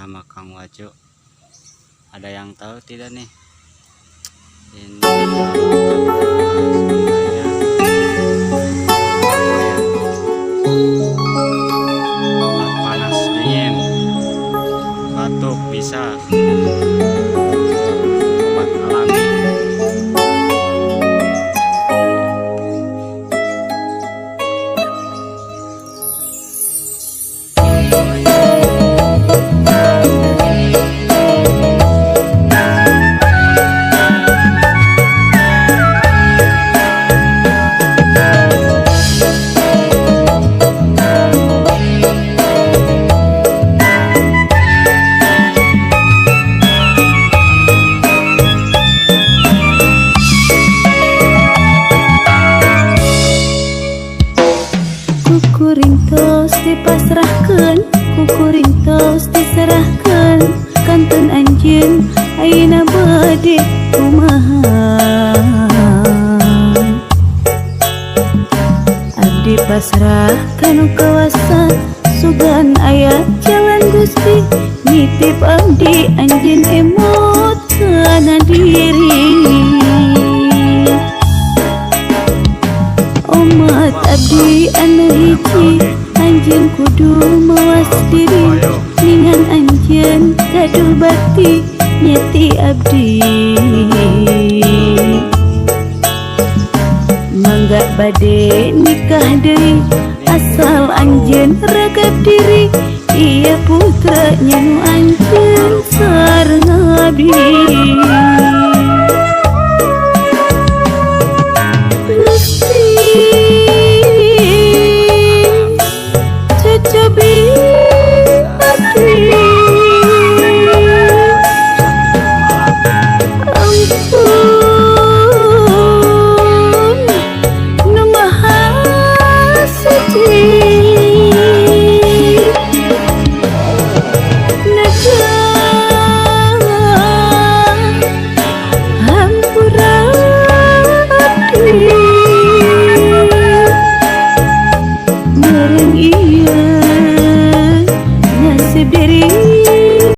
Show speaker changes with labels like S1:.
S1: sama Kang Wajo. Ada yang tahu tidak nih? Ini obat panas dingin, batuk bisa, obat alami.
S2: Kukurintos dipasrahkeun, kukurintos diserahkeun, kantun anjeun ayeuna bade kumaha. Abdi pasrah kanu kawasan, sugan aya jalan Gusti, nitip abdi anjeun emot kana diri. Umat abdi anu hiji, anjeun kudu mawas diri, ningan anjeun gaduh bakti nyeti abdi. Mangga bade nikah deui, asal anjeun ragap diri, iya putra nyanu anjeun sareng abdi. Mereng